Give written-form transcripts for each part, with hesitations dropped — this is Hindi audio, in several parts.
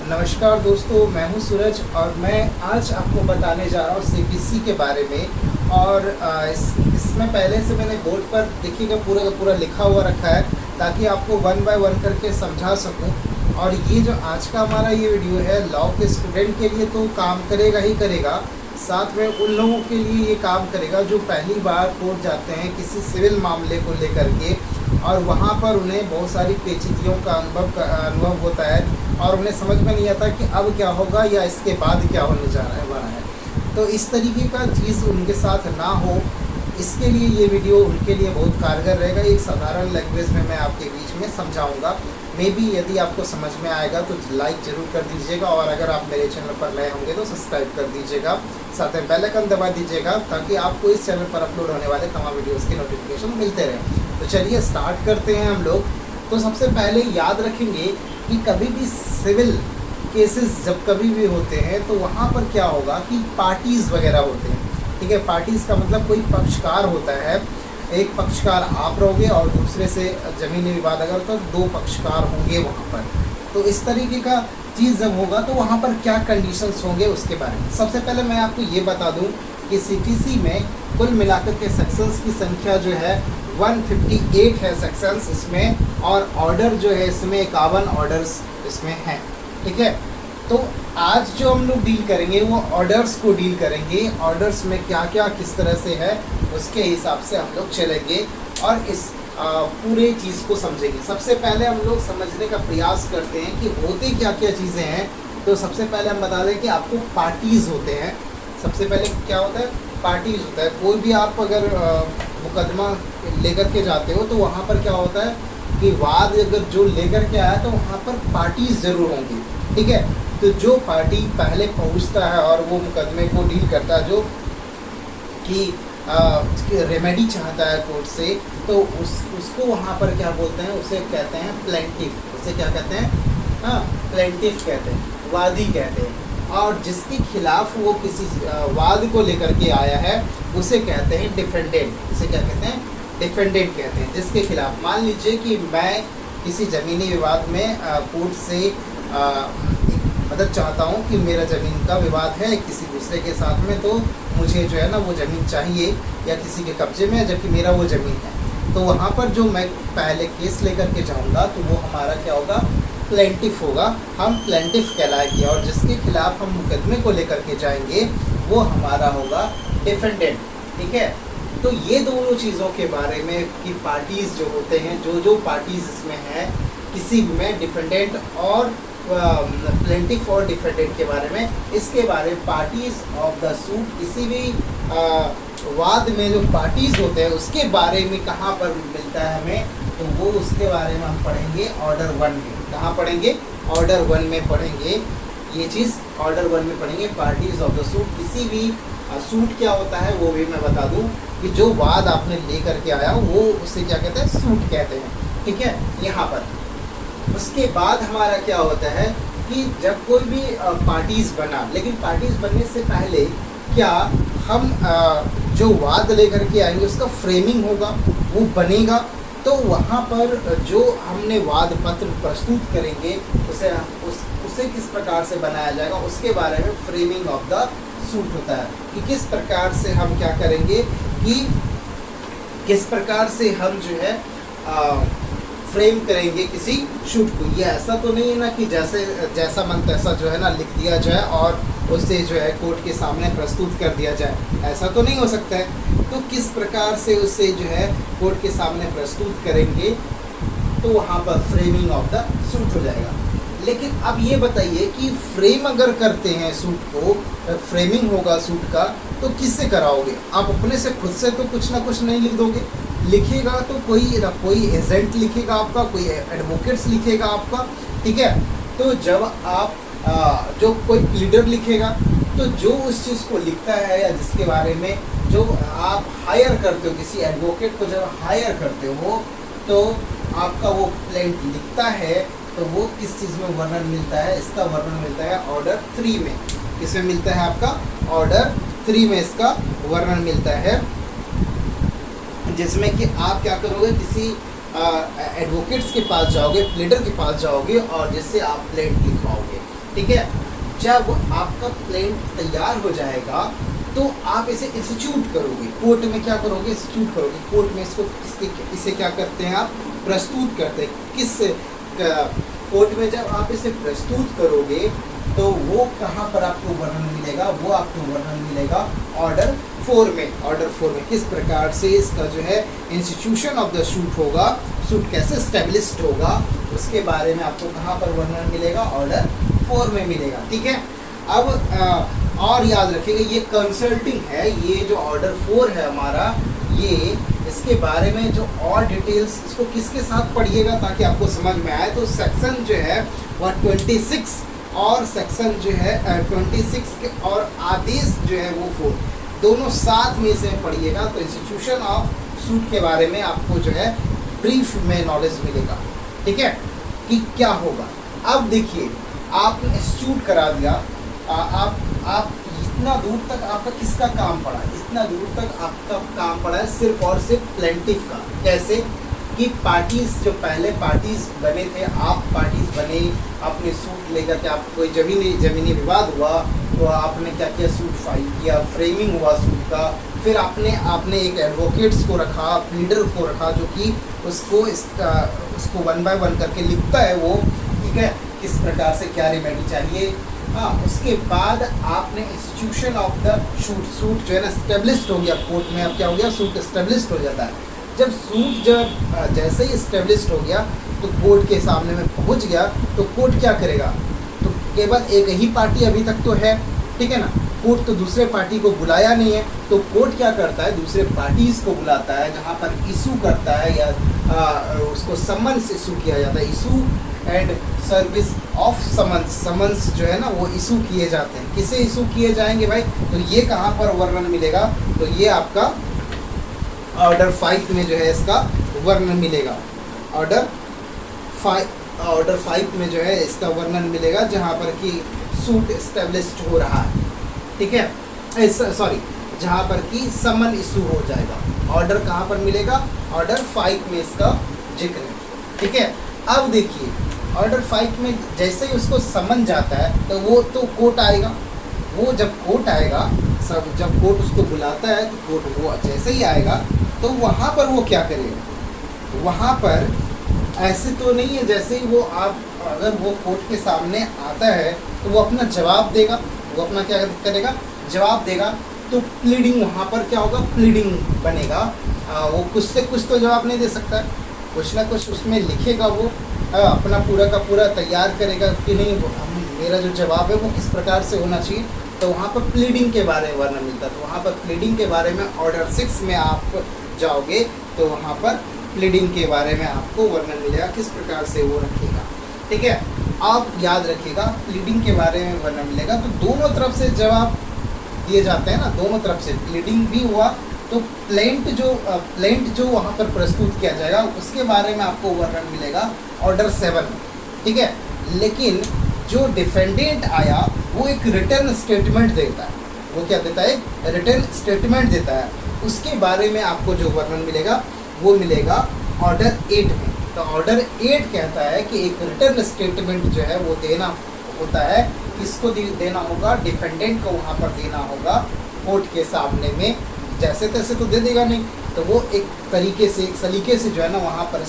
नमस्कार दोस्तों, मैं हूं सूरज और मैं आज आपको बताने जा रहा हूं सीपीसी के बारे में। और इसमें पहले से मैंने बोर्ड पर देखिएगा पूरा का पूरा लिखा हुआ रखा है ताकि आपको वन बाय वन करके समझा सकूं। और ये जो आज का हमारा ये वीडियो है लॉ के स्टूडेंट के लिए तो काम करेगा ही करेगा, साथ में उन लोगों के लिए ये काम करेगा जो पहली बार कोर्ट जाते हैं किसी सिविल मामले को लेकर के और वहाँ पर उन्हें बहुत सारी पेचीदगियों का अनुभव होता है और उन्हें समझ में नहीं आता कि अब क्या होगा या इसके बाद क्या होने जा रहा है। तो इस तरीके का चीज़ उनके साथ ना हो, इसके लिए ये वीडियो उनके लिए बहुत कारगर रहेगा। एक साधारण लैंग्वेज में मैं आपके बीच में समझाऊंगा। मे बी यदि आपको समझ में आएगा तो लाइक ज़रूर कर दीजिएगा और अगर आप मेरे चैनल पर नए होंगे तो सब्सक्राइब कर दीजिएगा, साथ में बेल आइकन दबा दीजिएगा ताकि आपको इस चैनल पर अपलोड होने वाले तमाम वीडियोज़ के नोटिफिकेशन मिलते रहें। तो चलिए स्टार्ट करते हैं हम लोग। तो सबसे पहले याद रखेंगे कि कभी भी सिविल केसेस जब कभी भी होते हैं तो वहाँ पर क्या होगा कि पार्टीज़ वगैरह होते हैं। ठीक है, पार्टीज़ का मतलब कोई पक्षकार होता है। एक पक्षकार आप रहोगे और दूसरे से ज़मीनी विवाद अगर तो दो पक्षकार होंगे वहाँ पर। तो इस तरीके का चीज़ जब होगा तो वहाँ पर क्या कंडीशंस होंगे उसके बारे में सबसे पहले मैं आपको ये बता दूँ कि सीटीसी में कुल मिलाकर के सेक्शंस की संख्या जो है 158 है सेक्शंस इसमें, और ऑर्डर जो है इसमें 51 ऑर्डर्स इसमें हैं। ठीक है, तो आज जो हम लोग डील करेंगे वो ऑर्डर्स को डील करेंगे। ऑर्डर्स में क्या क्या किस तरह से है उसके हिसाब से हम लोग चलेंगे और इस पूरे चीज़ को समझेंगे। सबसे पहले हम लोग समझने का प्रयास करते हैं कि होते क्या क्या चीज़ें हैं। तो सबसे पहले हम बता दें कि आपको पार्टीज़ होते हैं। सबसे पहले क्या होता है, पार्टीज़ होता है। कोई भी आप अगर मुकदमा लेकर के जाते हो तो वहाँ पर क्या होता है कि वाद अगर जो लेकर के आया तो वहाँ पर पार्टीज़ ज़रूर होंगी। ठीक है, तो जो पार्टी पहले पहुँचता है और वो मुकदमे को डील करता है, जो कि रेमेडी चाहता है कोर्ट से, तो उसको वहाँ पर क्या बोलते हैं, उसे कहते हैं प्लेंटिफ। उसे क्या कहते हैं? हाँ, प्लेंटिफ कहते हैं, वादी कहते हैं। और जिसके खिलाफ वो किसी वाद को लेकर के आया है उसे कहते हैं डिफेंडेंट। उसे क्या कहते हैं? डिफेंडेंट कहते हैं। जिसके खिलाफ मान लीजिए कि मैं किसी ज़मीनी विवाद में कोर्ट से मदद चाहता हूँ कि मेरा ज़मीन का विवाद है किसी दूसरे के साथ में, तो मुझे जो है ना वो ज़मीन चाहिए या किसी के कब्जे में है जबकि मेरा वो ज़मीन है। तो वहाँ पर जो मैं पहले केस लेकर के जाऊँगा तो वो हमारा क्या होगा? प्लेंटिफ होगा। हम प्लेंटिफ कहलाएंगे। और जिसके खिलाफ हम मुकदमे को लेकर के जाएंगे वो हमारा होगा डिफेंडेंट। ठीक है, तो ये दोनों चीज़ों के बारे में कि पार्टीज़ जो होते हैं, जो पार्टीज़ इसमें हैं किसी में, डिफेंडेंट और प्लेंटिफ और डिफेंडेंट के बारे में, इसके बारे में पार्टीज़ ऑफ द सूट, किसी भी वाद में जो पार्टीज़ होते हैं उसके बारे में कहाँ पर मिलता है हमें, तो वो उसके बारे में हम पढ़ेंगे ऑर्डर 1 में। कहाँ पढ़ेंगे? ऑर्डर 1 में पढ़ेंगे ये चीज़। ऑर्डर 1 में पढ़ेंगे पार्टीज़ ऑफ द सूट। किसी भी सूट क्या होता है वो भी मैं बता दूं कि जो वाद आपने ले करके आया वो उससे क्या कहते हैं? सूट कहते हैं। ठीक है, यहाँ पर उसके बाद हमारा क्या होता है कि जब कोई भी पार्टीज़ बना, लेकिन पार्टीज़ बनने से पहले क्या हम जो वाद लेकर के आएंगे उसका फ्रेमिंग होगा, वो बनेगा। तो वहाँ पर जो हमने वाद पत्र प्रस्तुत करेंगे उसे किस प्रकार से बनाया जाएगा उसके बारे में फ्रेमिंग ऑफ द सूट होता है कि किस प्रकार से हम क्या करेंगे, कि किस प्रकार से हम जो है फ्रेम करेंगे किसी शूट को। ये ऐसा तो नहीं है ना कि जैसा मन तैसा जो है ना लिख दिया जाए और उसे जो है कोर्ट के सामने प्रस्तुत कर दिया जाए, ऐसा तो नहीं हो सकता है। तो किस प्रकार से उसे जो है कोर्ट के सामने प्रस्तुत करेंगे तो वहाँ पर फ्रेमिंग ऑफ द सूट हो जाएगा। लेकिन अब ये बताइए कि फ्रेम अगर करते हैं सूट को, फ्रेमिंग होगा सूट का, तो किससे कराओगे? आप अपने से खुद से तो कुछ ना कुछ नहीं लिख दोगे। लिखेगा तो कोई एजेंट लिखेगा आपका, कोई एडवोकेट्स लिखेगा आपका। ठीक है, तो जब आप जो कोई प्लीडर लिखेगा तो जो उस चीज़ को लिखता है या जिसके बारे में जो आप हायर करते हो, किसी एडवोकेट को जब हायर करते हो तो आपका वो प्लेंट लिखता है तो वो किस चीज़ में वर्णन मिलता है? इसका वर्णन मिलता है ऑर्डर 3 में। किसमें मिलता है? आपका ऑर्डर 3 में इसका वर्णन मिलता है, जिसमें कि आप क्या करोगे, किसी एडवोकेट्स के पास जाओगे, प्लेडर के पास जाओगे और जिससे आप प्लेंट लिखवाओगे। ठीक है। जब आपका प्लेन तैयार हो जाएगा तो आप इसे इंस्टीट्यूट करोगे, कोर्ट में क्या करोगे, इंस्टीट्यूट करोगे, कोर्ट में इसको इसे क्या करते हैं आप, प्रस्तुत करते हैं। किस कोर्ट में जब आप इसे प्रस्तुत करोगे तो वो कहाँ पर आपको वर्णन मिलेगा, वो आपको वर्णन मिलेगा ऑर्डर 4 में। ऑर्डर 4 में किस प्रकार से इसका जो है इंस्टीट्यूशन ऑफ द सूट होगा, सूट कैसे स्टेब्लिश्ड होगा, उसके बारे में आपको कहाँ पर वर्णन मिलेगा, ऑर्डर 4 में मिलेगा। ठीक है। अब और याद रखिएगा ये कंसल्टिंग है, ये जो ऑर्डर 4 है हमारा, ये इसके बारे में जो और डिटेल्स इसको किसके साथ पढ़िएगा ताकि आपको समझ में आए। तो सेक्शन जो है वह 26 और सेक्शन जो है 26 के और आदेश जो है वो 4 दोनों साथ में से पढ़िएगा। तो इंस्टीट्यूशन ऑफ सूट के बारे में आपको जो है ब्रीफ में नॉलेज मिलेगा। ठीक है कि क्या होगा। अब देखिए आपने इंस्टीट्यूट करा दिया, आप इतना दूर तक आपका किसका काम पड़ा, इतना दूर तक आपका काम पड़ा है सिर्फ और सिर्फ प्लेंटिफ का। कैसे कि पार्टीज जो पहले पार्टीज बने थे, आप पार्टीज बने, अपने सूट लेकर के आप कोई जमीनी विवाद हुआ तो आपने क्या किया, सूट फाइल किया, फ्रेमिंग हुआ सूट का, फिर आपने एक एडवोकेट्स को रखा, प्लीडर को रखा जो कि उसको 1 बाय 1 करके लिखता है वो, ठीक है, किस प्रकार से क्या रेमेडी चाहिए। हाँ, उसके बाद आपने इंस्टीट्यूशन ऑफ द सूट जो है ना स्टेब्लिश्ड हो गया कोर्ट में। अब क्या हो गया, सूट स्टेब्लिश्ड हो जाता है। जब सूट जैसे ही स्टेब्लिश्ड हो गया तो कोर्ट के सामने में पहुंच गया तो कोर्ट क्या करेगा, तो केवल एक ही पार्टी अभी तक तो है, ठीक है ना, कोर्ट तो दूसरे पार्टी को बुलाया नहीं है। तो कोर्ट क्या करता है, दूसरे पार्टीज को बुलाता है, जहाँ पर इशू करता है या उसको समन्स इशू किया जाता है। Issue and service of summons जो है ना वो इशू किए जाते हैं। किसे इशू किए जाएंगे भाई, तो ये कहाँ पर वर्णन मिलेगा, तो ये आपका ऑर्डर 5 में जो है इसका वर्णन मिलेगा। ऑर्डर 5 में जो है इसका वर्णन मिलेगा जहाँ पर कि सूट एस्टेब्लिश्ड हो रहा है। ठीक है, सॉरी, जहाँ पर कि समन इशू हो जाएगा। ऑर्डर कहाँ पर मिलेगा, ऑर्डर 5 में इसका जिक्र है। ठीक है। अब देखिए ऑर्डर 5 में जैसे ही उसको समन जाता है तो वो तो कोर्ट आएगा, वो जब कोर्ट आएगा, जब कोर्ट उसको बुलाता है तो कोर्ट वो जैसे ही आएगा तो वहाँ पर वो क्या करेगा, वहाँ पर ऐसे तो नहीं है जैसे ही वो आप अगर वो कोर्ट के सामने आता है तो वो अपना जवाब देगा, वो अपना क्या करेगा, जवाब देगा। तो प्लीडिंग वहाँ पर क्या होगा, प्लीडिंग बनेगा। वो कुछ से कुछ तो जवाब नहीं दे सकता, कुछ ना कुछ उसमें लिखेगा, वो अपना पूरा का पूरा तैयार करेगा कि नहीं मेरा जो जवाब है वो किस प्रकार से होना चाहिए। तो वहाँ पर प्लीडिंग के बारे में वर्णन मिलता है। तो वहाँ पर प्लीडिंग के बारे में ऑर्डर 6 में आप जाओगे तो वहाँ पर प्लीडिंग के बारे में आपको वर्णन मिलेगा, किस प्रकार से वो रखेगा। ठीक है, आप याद रखिएगा प्लीडिंग के बारे में वर्णन मिलेगा। तो दोनों तरफ से जवाब दिए जाते हैं ना, दोनों तरफ से प्लीडिंग भी हुआ तो प्लेंट जो वहाँ पर प्रस्तुत किया जाएगा उसके बारे में आपको वर्णन मिलेगा ऑर्डर 7 में। ठीक है, लेकिन जो डिफेंडेंट आया वो एक रिटर्न स्टेटमेंट देता है। वो क्या देता है, एक रिटर्न स्टेटमेंट देता है। उसके बारे में आपको जो वर्णन मिलेगा वो मिलेगा ऑर्डर 8 में। तो ऑर्डर 8 कहता है कि एक रिटर्न स्टेटमेंट जो है वो देना होता है। किसको देना होगा, डिफेंडेंट को वहाँ पर देना होगा कोर्ट के सामने में। जैसे तैसे तो दे देगा नहीं, तो वो एक तरीके से, एक सलीके से जो है ना वहाँ पर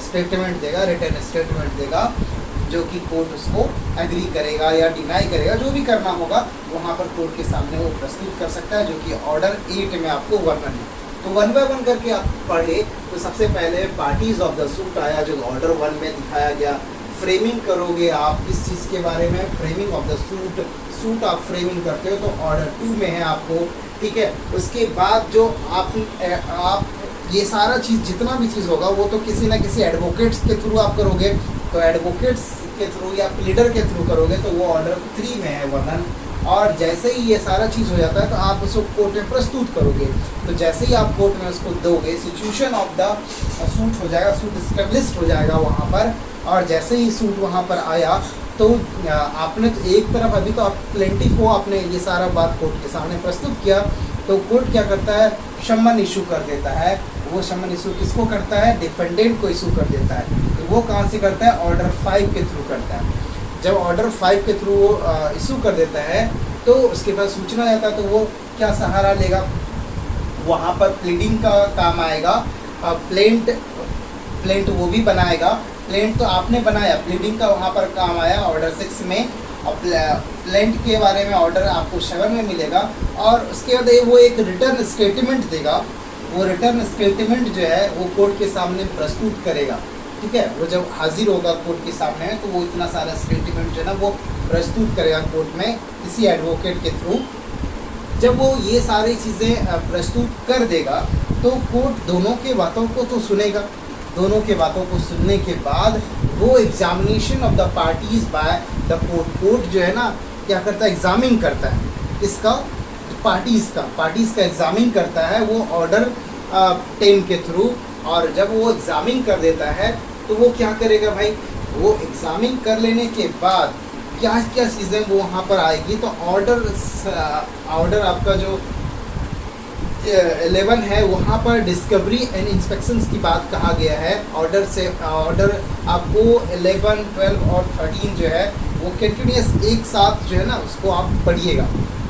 स्टेटमेंट देगा, रिटर्न स्टेटमेंट देगा, जो कि कोर्ट उसको एग्री करेगा या डिनाई करेगा, जो भी करना होगा वहाँ पर कोर्ट के सामने वो प्रस्तुत कर सकता है, जो कि ऑर्डर 8 में आपको वर्णन है। तो 1 बाय 1 करके आप पढ़े। तो सबसे पहले पार्टीज ऑफ द सूट आया जो ऑर्डर 1 में दिखाया गया। फ्रेमिंग करोगे आप किस चीज़ के बारे में, फ्रेमिंग ऑफ द सूट आप फ्रेमिंग करते हो तो ऑर्डर 2 में है आपको। ठीक है, उसके बाद जो आप ये सारा चीज़ जितना भी चीज़ होगा वो तो किसी ना किसी एडवोकेट्स के थ्रू आप करोगे। तो एडवोकेट्स के थ्रू या प्लीडर के थ्रू करोगे तो वो ऑर्डर 3 में है वर्णन। और जैसे ही ये सारा चीज़ हो जाता है तो आप उसको कोर्ट में प्रस्तुत करोगे। तो जैसे ही आप कोर्ट में उसको दोगे, सिचुएशन ऑफ द सूट हो जाएगा, सूट एस्टेब्लिश्ड हो जाएगा वहाँ पर। और जैसे ही सूट वहाँ पर आया तो आपने तो एक तरफ अभी तो आप प्लेंटिफ हो, आपने ये सारा बात कोर्ट के सामने प्रस्तुत किया। तो कोर्ट क्या करता है, समन इशू कर देता है। वो समन इशू किसको करता है, डिफेंडेंट को इशू कर देता है। तो वो कहाँ से करता है, ऑर्डर 5 के थ्रू करता है। जब ऑर्डर 5 के थ्रू वो इशू कर देता है तो उसके पास सूचना जाता है, तो वो क्या सहारा लेगा, वहाँ पर प्लीडिंग का काम आएगा। प्लेंट वो भी बनाएगा, प्लेंट तो आपने बनाया, प्लीडिंग का वहाँ पर काम आया ऑर्डर 6 में, और प्लेंट के बारे में ऑर्डर आपको 7 में मिलेगा। और उसके बाद वो एक रिटर्न स्टेटमेंट देगा, वो रिटर्न स्टेटमेंट जो है वो कोर्ट के सामने प्रस्तुत करेगा, ठीक है। वो जब हाजिर होगा कोर्ट के सामने तो वो इतना सारा स्टेटमेंट जो है ना वो प्रस्तुत करेगा कोर्ट में किसी एडवोकेट के थ्रू। जब वो ये सारी चीज़ें प्रस्तुत कर देगा तो कोर्ट दोनों के बातों को तो सुनेगा। दोनों के बातों को सुनने के बाद वो examination of the parties by the court, court जो है ना क्या करता है, एग्जामिन करता है इसका, पार्टीज़ का एग्जामिन करता है वो ऑर्डर 10 के थ्रू। और जब वो एग्जामिन कर देता है तो वो क्या करेगा भाई, वो एग्जामिन कर लेने के बाद क्या क्या चीज़ें वो वहाँ पर आएगी। तो ऑर्डर आपका जो 11 है वहाँ पर डिस्कवरी एंड इंस्पेक्शंस की बात कहा गया है। ऑर्डर आपको 11, 12 और 13 जो है वो कंटिन्यूस एक साथ जो है ना उसको आप पढ़िएगा,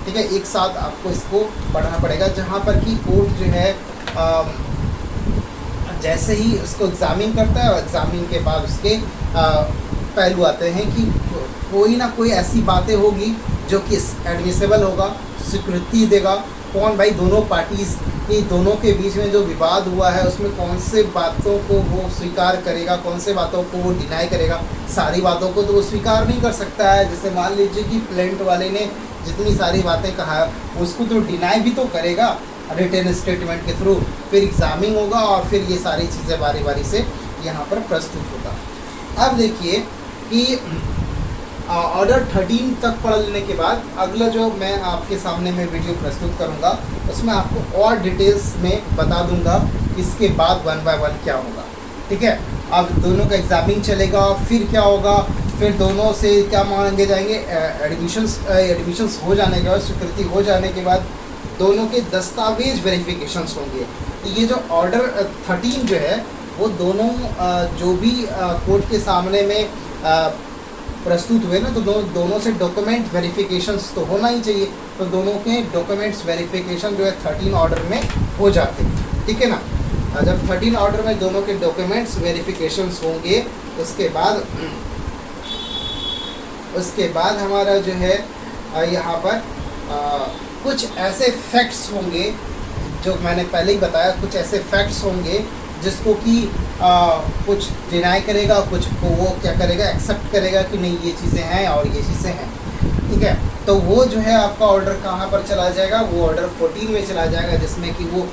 ठीक है। एक साथ आपको इसको पढ़ना पड़ेगा, जहाँ पर कि कोर्ट जो है जैसे ही उसको एग्जामिन करता है और एग्जामिन के बाद उसके पहलू आते हैं कि कोई ना कोई ऐसी बातें होगी जो कि एडमिसेबल होगा, स्वीकृति देगा। कौन भाई, दोनों पार्टीज़ की, दोनों के बीच में जो विवाद हुआ है उसमें कौन से बातों को वो स्वीकार करेगा, कौन से बातों को वो डिनाई करेगा। सारी बातों को तो वो स्वीकार नहीं कर सकता है। जैसे मान लीजिए कि प्लेंट वाले ने जितनी सारी बातें कहा है उसको तो डिनाई भी तो करेगा रिटन स्टेटमेंट के थ्रू, फिर एग्जामिन होगा और फिर ये सारी चीज़ें बारी बारी से यहाँ पर प्रस्तुत होगा। अब देखिए कि ऑर्डर 13 तक पढ़ लेने के बाद अगला जो मैं आपके सामने में वीडियो प्रस्तुत करूँगा उसमें आपको और डिटेल्स में बता दूँगा इसके बाद 1 बाय 1 क्या होगा, ठीक है। अब दोनों का एग्जामिन चलेगा, फिर क्या होगा, फिर दोनों से क्या मांगे जाएंगे, एडमिशन्स हो जाने के बाद, स्वीकृति हो जाने के बाद दोनों के दस्तावेज वेरिफिकेशंस होंगे। तो ये जो ऑर्डर 13 जो है वो दोनों जो भी कोर्ट के सामने में प्रस्तुत हुए ना, तो दोनों से डॉक्यूमेंट वेरिफिकेशंस तो होना ही चाहिए। तो दोनों के डॉक्यूमेंट्स वेरिफिकेशन जो है 13 ऑर्डर में हो जाते हैं, ठीक है ना। जब 13 ऑर्डर में दोनों के डॉक्यूमेंट्स वेरिफिकेशंस होंगे उसके बाद हमारा जो है यहाँ पर कुछ ऐसे फैक्ट्स होंगे जो मैंने पहले ही बताया, कुछ ऐसे फैक्ट्स होंगे जिसको कि कुछ डिनाई करेगा, कुछ को वो क्या करेगा, एक्सेप्ट करेगा कि नहीं ये चीज़ें हैं और ये चीज़ें हैं, ठीक है। तो वो जो है आपका ऑर्डर कहाँ पर चला जाएगा, वो ऑर्डर 14 में चला जाएगा, जिसमें कि वो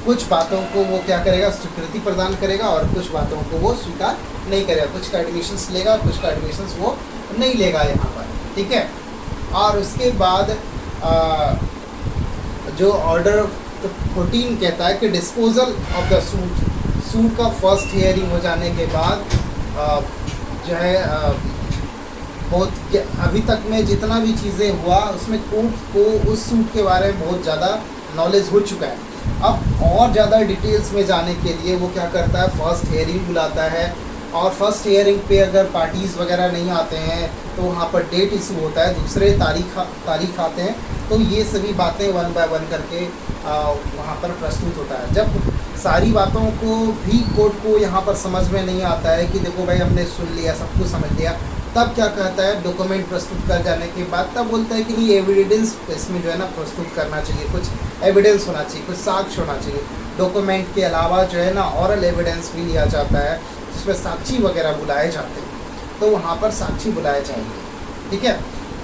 कुछ बातों को वो क्या करेगा, स्वीकृति प्रदान करेगा और कुछ बातों को वो स्वीकार नहीं करेगा। कुछ का एडमिशन्स लेगा, कुछ का एडमिशन्स वो नहीं लेगा यहाँ पर, ठीक है। और उसके बाद जो ऑर्डर 14 कहता है कि डिस्पोजल ऑफ द सूट का फर्स्ट हियरिंग हो जाने के बाद जो है बहुत अभी तक में जितना भी चीज़ें हुआ उसमें कोर्ट को उस सूट के बारे में बहुत ज़्यादा नॉलेज हो चुका है। अब और ज़्यादा डिटेल्स में जाने के लिए वो क्या करता है, फर्स्ट हियरिंग बुलाता है। और फर्स्ट हियरिंग पे अगर पार्टीज़ वगैरह नहीं आते हैं तो वहाँ पर डेट इशू होता है, दूसरे तारीख आते हैं। तो ये सभी बातें 1 बाय 1 करके वहाँ पर प्रस्तुत होता है। जब सारी बातों को भी कोर्ट को यहाँ पर समझ में नहीं आता है कि देखो भाई हमने सुन लिया, सब कुछ समझ लिया, तब क्या कहता है, डॉक्यूमेंट प्रस्तुत कर जाने के बाद तब बोलता है कि नहीं एविडेंस इसमें जो है ना प्रस्तुत करना चाहिए, कुछ एविडेंस होना चाहिए, कुछ साक्ष्य होना चाहिए। डॉक्यूमेंट के अलावा जो है ना ऑरल एविडेंस भी लिया जाता है जिसमें साक्षी वगैरह बुलाए जाते हैं, तो वहाँ पर साक्षी बुलाए जाएंगे, ठीक है।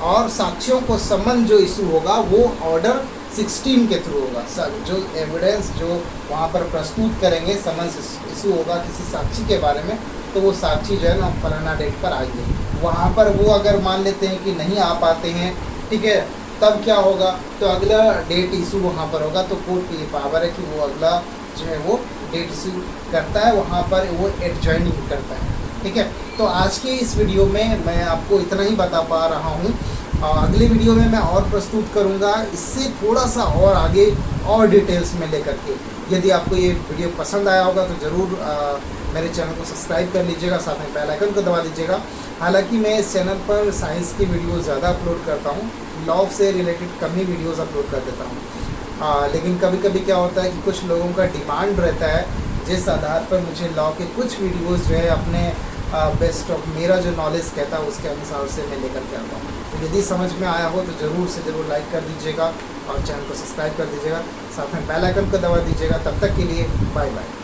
और साक्षियों को सम्मन जो इशू होगा वो ऑर्डर 16 के थ्रू होगा। जो एविडेंस जो वहाँ पर प्रस्तुत करेंगे, समन्स इशू होगा किसी साक्षी के बारे में, तो वो साक्षी जो है ना फलाना डेट पर आएंगे। वहाँ पर वो अगर मान लेते हैं कि नहीं आ पाते हैं, ठीक है, तब क्या होगा, तो अगला डेट इशू वहाँ पर होगा। तो कोर्ट की ये पावर है कि वो अगला जो है वो डेट इशू करता है, वहाँ पर वो एडजॉइनिंग करता है, ठीक है। तो आज के इस वीडियो में मैं आपको इतना ही बता पा रहा हूँ। अगले वीडियो में मैं और प्रस्तुत करूँगा इससे थोड़ा सा और आगे और डिटेल्स में लेकर के। यदि आपको ये वीडियो पसंद आया होगा तो ज़रूर मेरे चैनल को सब्सक्राइब कर लीजिएगा, साथ में बेल आइकन को दबा दीजिएगा। हालांकि मैं इस चैनल पर साइंस की वीडियोस ज़्यादा अपलोड करता हूँ, लॉ से रिलेटेड कम ही वीडियोस अपलोड कर देता हूँ। लेकिन कभी कभी क्या होता है कि कुछ लोगों का डिमांड रहता है, जिस आधार पर मुझे लॉ के कुछ वीडियोस जो है अपने बेस्ट ऑफ मेरा जो नॉलेज कहता है उसके अनुसार से मैं लेकर के आता हूँ। तो यदि समझ में आया हो तो ज़रूर से ज़रूर लाइक कर दीजिएगा और चैनल को सब्सक्राइब कर दीजिएगा, साथ में बेल आइकन को दबा दीजिएगा। तब तक के लिए बाय बाय।